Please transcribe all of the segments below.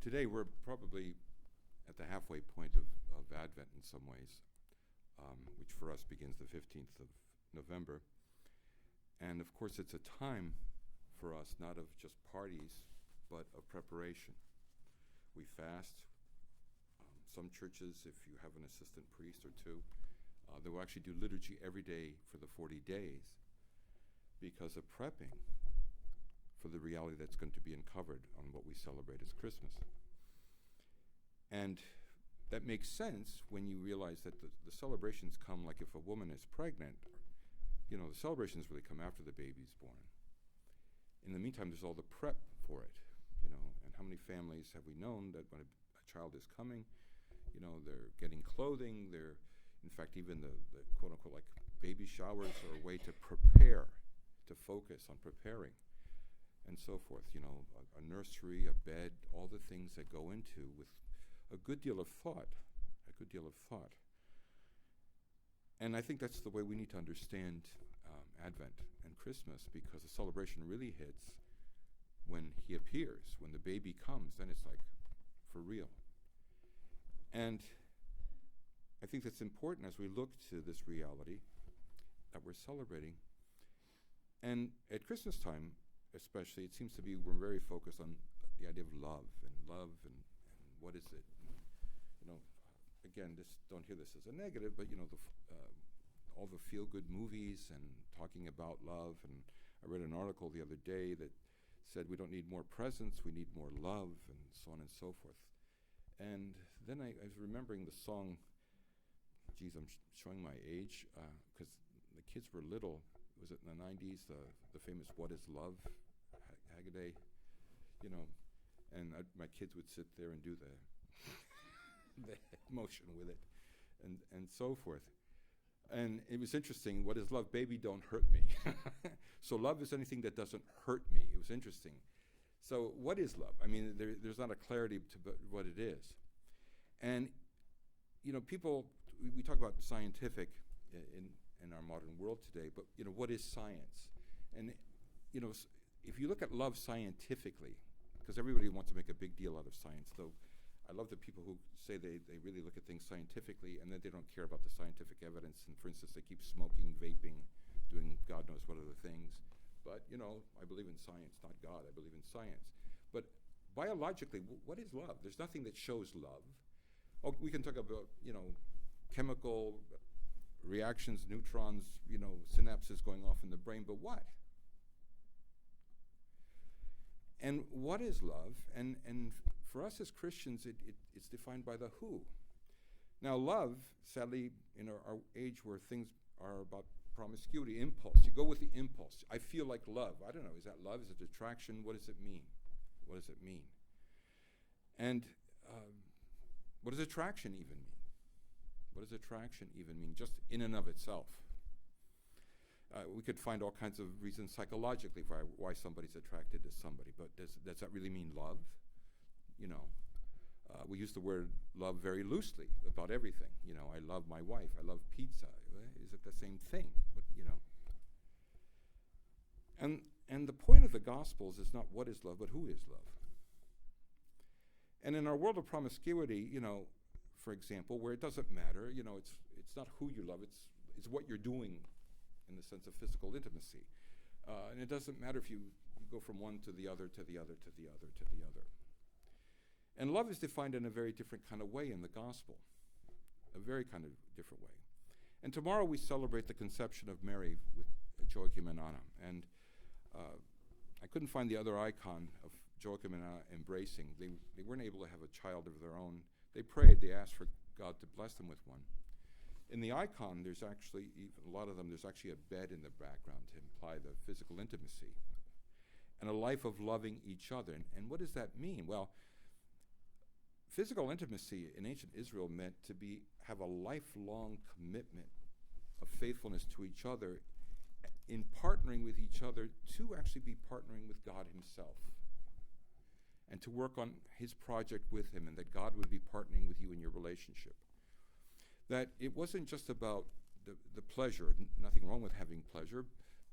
Today we're probably at the halfway point of Advent in some ways, which for us begins the 15th of November. And of course it's a time for us not of just parties, but of preparation. We fast. Some churches, if you have an assistant priest or two, they will actually do liturgy every day for the 40 days because of prepping for the reality that's going to be uncovered on what we celebrate as Christmas. And that makes sense when you realize that the celebrations come like if a woman is pregnant, the celebrations really come after the baby's born. In the meantime, there's all the prep for it, and how many families have we known that when a child is coming, they're getting clothing, in fact, even the quote unquote like baby showers are a way to prepare, to focus on preparing, and so forth. A nursery, a bed, all the things that go into with a good deal of thought. And I think that's the way we need to understand Advent and Christmas, because the celebration really hits when he appears, when the baby comes, then it's like for real. And I think that's important as we look to this reality that we're celebrating. And at Christmas time, especially, it seems to be we're very focused on the idea of love and what is it. Again, don't hear this as a negative, but all the feel-good movies and talking about love. And I read an article the other day that said we don't need more presents, we need more love, and so on and so forth. And then I was remembering the song. Geez, I'm showing my age because the kids were little. Was it in the 90s? The famous "What Is Love" Haggaday, and my kids would sit there and do the motion with it, and so forth. And it was interesting. What is love? Baby, don't hurt me. So love is anything that doesn't hurt me. It was interesting. So what is love? I mean, there's not a clarity to what it is. And people, we talk about scientific in our modern world today, but what is science? And if you look at love scientifically, because everybody wants to make a big deal out of science, though I love the people who say they really look at things scientifically and then they don't care about the scientific evidence. And for instance, they keep smoking, vaping, doing God knows what other things. But, I believe in science, not God. I believe in science. But biologically, what is love? There's nothing that shows love. Oh, we can talk about, chemical reactions, neutrons, synapses going off in the brain, but what? And what is love? And for us as Christians, it's defined by the who. Now, love, sadly, in our age where things are about promiscuity, impulse. You go with the impulse. I feel like love. I don't know. Is that love? Is it attraction? What does it mean? What does it mean? And what does attraction even mean? What does attraction even mean, just in and of itself? We could find all kinds of reasons psychologically for why somebody's attracted to somebody, but does that really mean love? We use the word love very loosely about everything. I love my wife. I love pizza. Is it the same thing? But, And the point of the Gospels is not what is love, but who is love. And in our world of promiscuity, for example, where it doesn't matter, it's not who you love, it's what you're doing in the sense of physical intimacy. And it doesn't matter if you go from one to the other, to the other, to the other, to the other. And love is defined in a very different kind of way in the gospel, a very kind of different way. And tomorrow we celebrate the conception of Mary with Joachim and Anna. And I couldn't find the other icon of Joachim and Anna embracing. They weren't able to have a child of their own. They prayed, they asked for God to bless them with one. In the icon, there's actually, a lot of them, there's actually a bed in the background to imply the physical intimacy and a life of loving each other. And what does that mean? Well, physical intimacy in ancient Israel meant to have a lifelong commitment of faithfulness to each other, in partnering with each other to actually be partnering with God himself, and to work on his project with him, and that God would be partnering with you in your relationship. That it wasn't just about the pleasure, nothing wrong with having pleasure,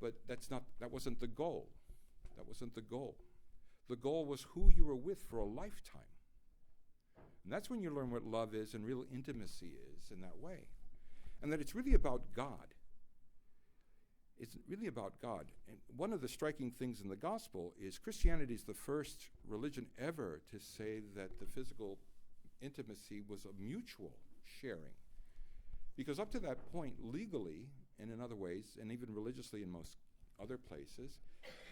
but that wasn't the goal. That wasn't the goal. The goal was who you were with for a lifetime. And that's when you learn what love is and real intimacy is in that way. And that it's really about God. It's really about God. And one of the striking things in the gospel is Christianity is the first religion ever to say that the physical intimacy was a mutual sharing. Because up to that point, legally, and in other ways, and even religiously in most other places,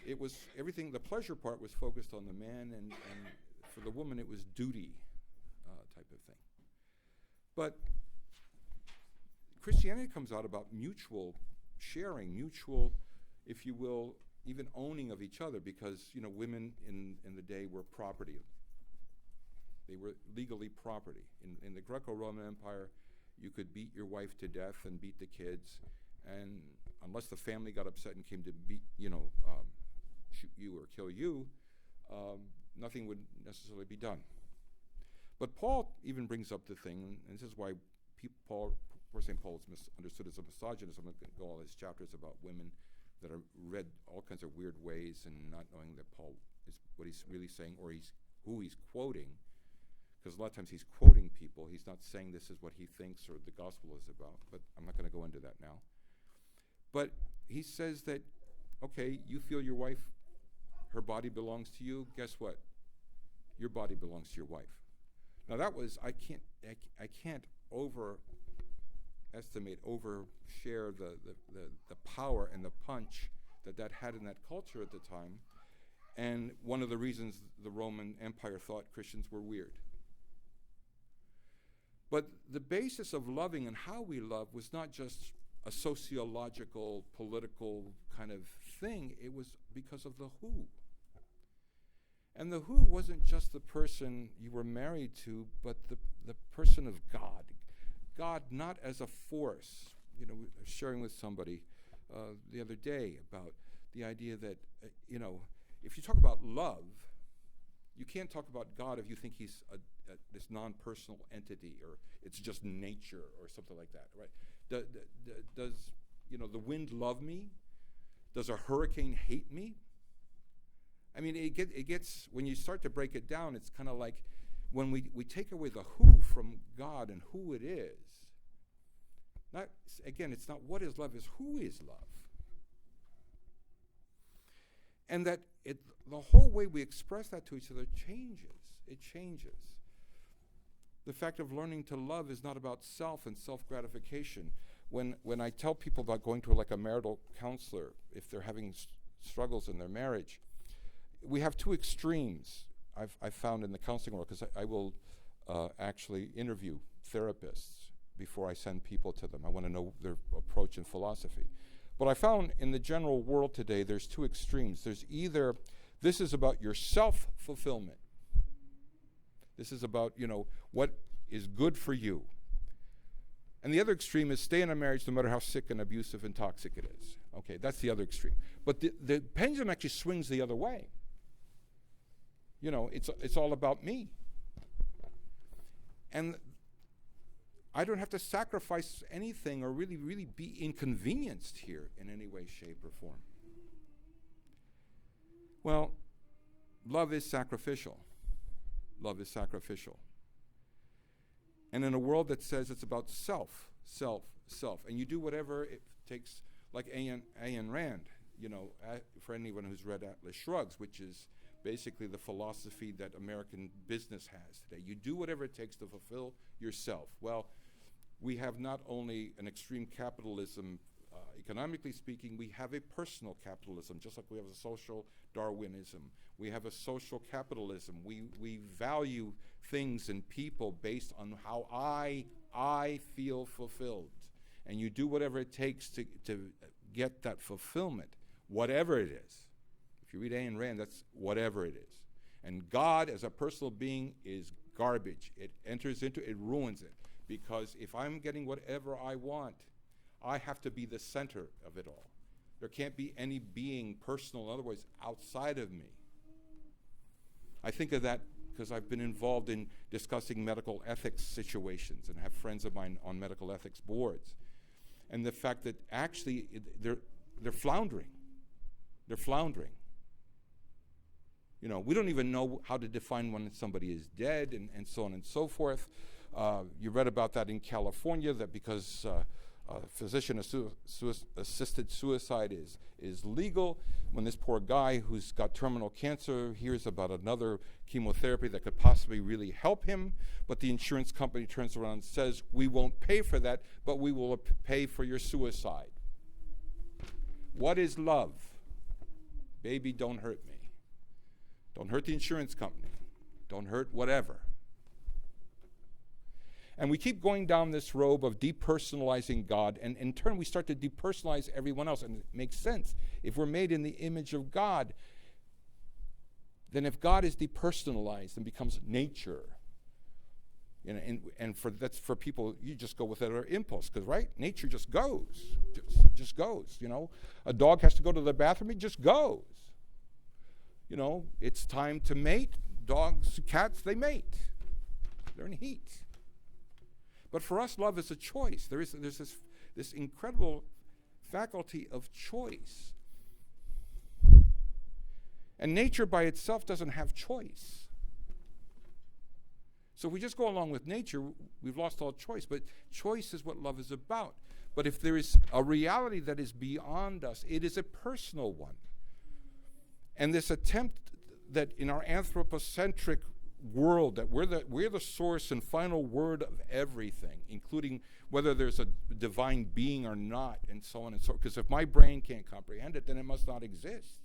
it was everything, the pleasure part was focused on the man, and for the woman it was duty type of thing. But Christianity comes out about mutual sharing, mutual, if you will, even owning of each other, because, you know, women in the day were property. They were legally property. In the Greco-Roman Empire, you could beat your wife to death and beat the kids, and unless the family got upset and came to shoot you or kill you, nothing would necessarily be done. But Paul even brings up the thing, and this is why we're saying Paul is misunderstood as a misogynist. I'm going to go all his chapters about women that are read all kinds of weird ways and not knowing that Paul is what he's really saying, or who he's quoting, because a lot of times he's quoting people. He's not saying this is what he thinks or the gospel is about, but I'm not going to go into that now. But he says that, okay, you feel your wife, her body belongs to you. Guess what? Your body belongs to your wife. Now that was, I can't overshare the power and the punch that had in that culture at the time. And one of the reasons the Roman Empire thought Christians were weird. But the basis of loving and how we love was not just a sociological, political kind of thing. It was because of the who. And the who wasn't just the person you were married to, but the person of God. God not as a force. You know, I was sharing with somebody the other day about the idea that, if you talk about love, you can't talk about God if you think he's this non-personal entity, or it's just nature or something like that, right? Does the wind love me? Does a hurricane hate me? I mean, it gets, when you start to break it down, it's kind of like when we take away the who from God and who it is. It's not what is love, it's who is love. And that the whole way we express that to each other changes. It changes. The fact of learning to love is not about self and self-gratification. When I tell people about going to a marital counselor, if they're having struggles in their marriage, we have two extremes I've found in the counseling world, because I will actually interview therapists before I send people to them. I want to know their approach and philosophy. But I found in the general world today, there's two extremes. There's either, this is about your self-fulfillment. This is about, what is good for you. And the other extreme is stay in a marriage no matter how sick and abusive and toxic it is. Okay, that's the other extreme. But the pendulum actually swings the other way. It's all about me. And I don't have to sacrifice anything or really, really be inconvenienced here in any way, shape, or form. Well, love is sacrificial. Love is sacrificial. And in a world that says it's about self, and you do whatever it takes, like Ayn Rand, for anyone who's read Atlas Shrugged, which is basically the philosophy that American business has today. You do whatever it takes to fulfill yourself. Well, we have not only an extreme capitalism, economically speaking, we have a personal capitalism, just like we have a social Darwinism. We have a social capitalism. We value things and people based on how I feel fulfilled. And you do whatever it takes to get that fulfillment, whatever it is. If you read Ayn Rand, that's whatever it is. And God as a personal being is garbage. It enters into it, ruins it. Because if I'm getting whatever I want, I have to be the center of it all. There can't be any being personal, in other words, outside of me. I think of that because I've been involved in discussing medical ethics situations and have friends of mine on medical ethics boards. And the fact that actually they're floundering. They're floundering. We don't even know how to define when somebody is dead, and so on and so forth. You read about that in California, that because physician-assisted suicide is legal, when this poor guy who's got terminal cancer hears about another chemotherapy that could possibly really help him, but the insurance company turns around and says, we won't pay for that, but we will pay for your suicide. What is love? Baby, don't hurt me. Don't hurt the insurance company. Don't hurt whatever. And we keep going down this road of depersonalizing God, and in turn we start to depersonalize everyone else, and it makes sense. If we're made in the image of God, then if God is depersonalized and becomes nature, and that's for people, you just go with that impulse, because right, nature just goes, just goes. A dog has to go to the bathroom, it just goes. It's time to mate. Dogs, cats, they mate. They're in heat. But for us, love is a choice. There's this incredible faculty of choice. And nature by itself doesn't have choice. So if we just go along with nature, we've lost all choice. But choice is what love is about. But if there is a reality that is beyond us, it is a personal one. And this attempt that in our anthropocentric world, that we're the source and final word of everything, including whether there's a divine being or not, and so on and so on. Because if my brain can't comprehend it, then it must not exist.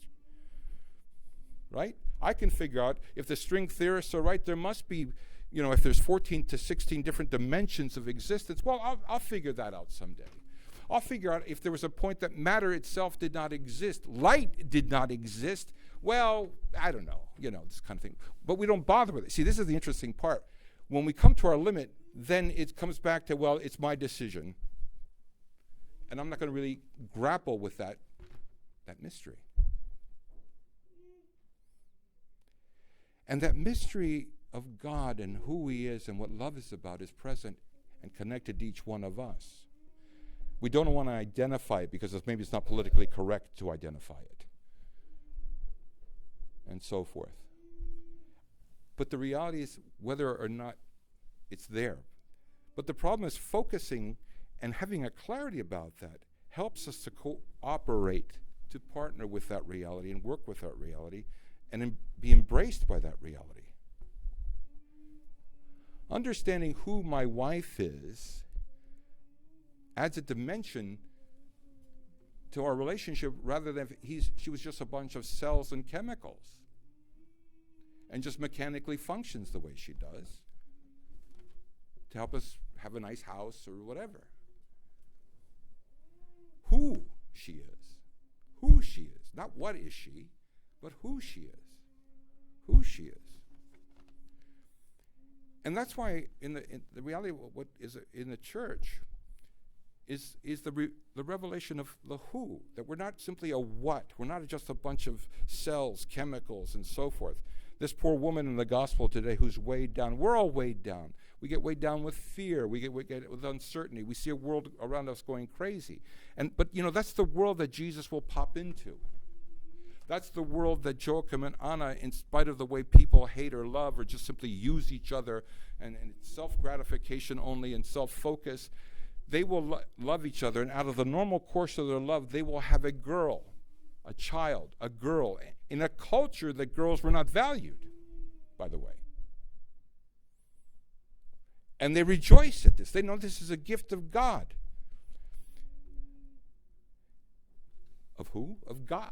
Right? I can figure out, if the string theorists are right, there must be, if there's 14 to 16 different dimensions of existence, well, I'll figure that out someday. I'll figure out if there was a point that matter itself did not exist, light did not exist. Well, I don't know, this kind of thing. But we don't bother with it. See, this is the interesting part. When we come to our limit, then it comes back to, well, it's my decision. And I'm not going to really grapple with that mystery. And that mystery of God and who he is and what love is about is present and connected to each one of us. We don't want to identify it because maybe it's not politically correct to identify it, and so forth. But the reality is whether or not it's there. But the problem is focusing and having a clarity about that helps us to cooperate, to partner with that reality and work with that reality and be embraced by that reality. Understanding who my wife is adds a dimension to our relationship, rather than she was just a bunch of cells and chemicals and just mechanically functions the way she does to help us have a nice house or whatever. Who she is, not what is she, but who she is. And that's why in the reality of what is in the church is the revelation of the who, that we're not simply a what, we're not just a bunch of cells, chemicals, and so forth. This poor woman in the gospel today who's weighed down, we're all weighed down. We get weighed down with fear, we get with uncertainty, we see a world around us going crazy. But that's the world that Jesus will pop into. That's the world that Joachim and Anna, in spite of the way people hate or love or just simply use each other and self-gratification only and self-focus, they will love each other, and out of the normal course of their love, they will have a girl, a child, a girl, in a culture that girls were not valued, by the way. And they rejoice at this. They know this is a gift of God. Of who? Of God.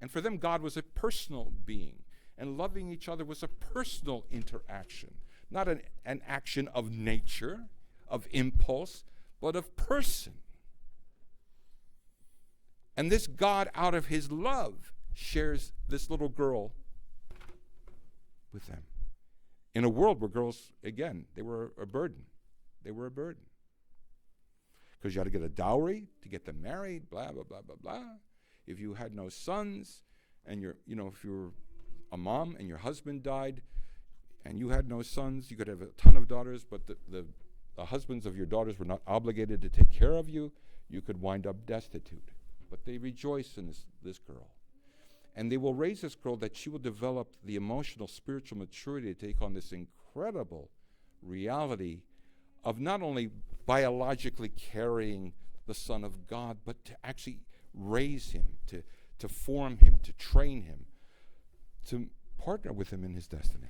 And for them, God was a personal being, and loving each other was a personal interaction, not an action of nature, of impulse, but of person. And this God, out of his love, shares this little girl with them. In a world where girls, again, they were a burden. They were a burden. Because you had to get a dowry to get them married, blah, blah, blah, blah, blah. If you had no sons, and if you were a mom and your husband died, and you had no sons, you could have a ton of daughters, but the husbands of your daughters were not obligated to take care of you. You could wind up destitute. But they rejoice in this girl. And they will raise this girl that she will develop the emotional, spiritual maturity to take on this incredible reality of not only biologically carrying the Son of God, but to actually raise him, to form him, to train him, to partner with him in his destiny.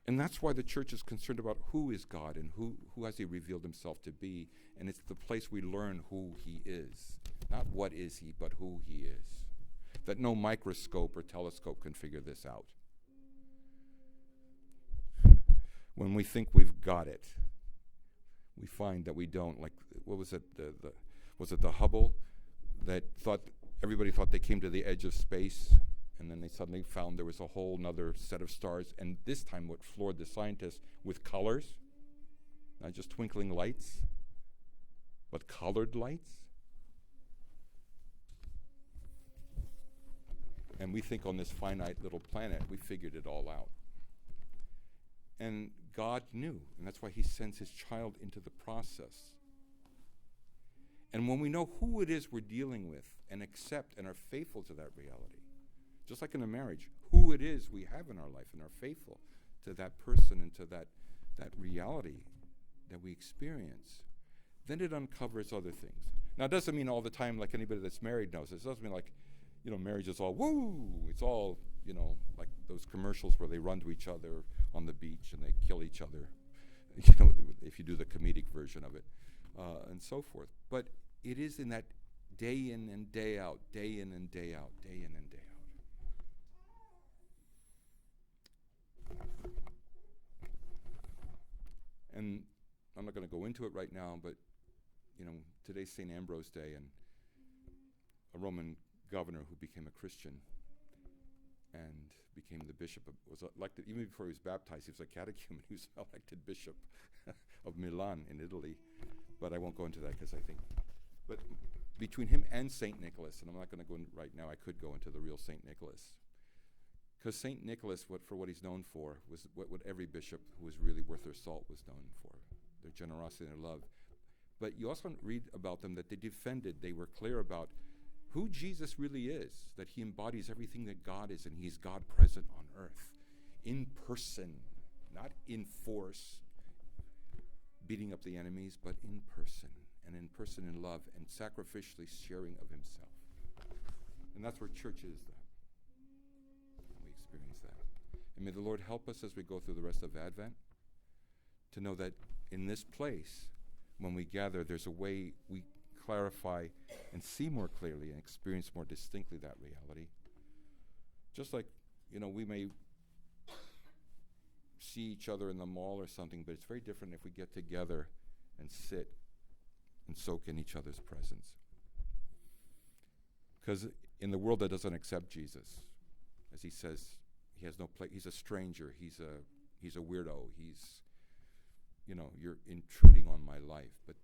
And that's why the church is concerned about who is God and who has he revealed himself to be. And it's the place we learn who he is. Not what is he, but who he is. That no microscope or telescope can figure this out. When we think we've got it, we find that we don't. Like, what was it? Was it the Hubble that everybody thought they came to the edge of space, and then they suddenly found there was a whole nother set of stars, and this time what floored the scientists, with colors, not just twinkling lights, but colored lights. And we think on this finite little planet, we figured it all out. And God knew, and that's why he sends his child into the process. And when we know who it is we're dealing with and accept and are faithful to that reality, just like in a marriage, who it is we have in our life and are faithful to that person and to that reality that we experience, then it uncovers other things. Now, it doesn't mean all the time, like anybody that's married knows. It doesn't mean like, marriage is all woo. It's all, like those commercials where they run to each other on the beach and they kill each other, if you do the comedic version of it, and so forth. But it is in that day in and day out, day in and day out, day in and day out. And I'm not going to go into it right now, but, today's St. Ambrose Day, and a Roman governor who became a Christian and became the bishop, was elected, even before he was baptized, he was a catechumen, he was elected bishop of Milan in Italy. But I won't go into that because but between him and St. Nicholas, and I'm not going to go in right now, I could go into the real St. Nicholas. Because St. Nicholas, for what he's known for, was what every bishop who was really worth their salt was known for, their generosity and their love. But you also read about them that they were clear about who Jesus really is, that he embodies everything that God is, and he's God present on earth, in person, not in force, beating up the enemies, but in person in love, and sacrificially sharing of himself. And that's where church is that. We experience that. And may the Lord help us as we go through the rest of Advent to know that in this place, when we gather, there's a way we clarify and see more clearly and experience more distinctly that reality. Just like, we may see each other in the mall or something, but it's very different if we get together and sit and soak in each other's presence. Because in the world that doesn't accept Jesus, as he says, he has no place. He's a stranger. He's a weirdo. You're intruding on my life. But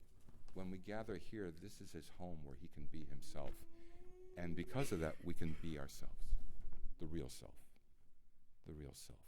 when we gather here, this is his home where he can be himself. And because of that, we can be ourselves, the real self, the real self.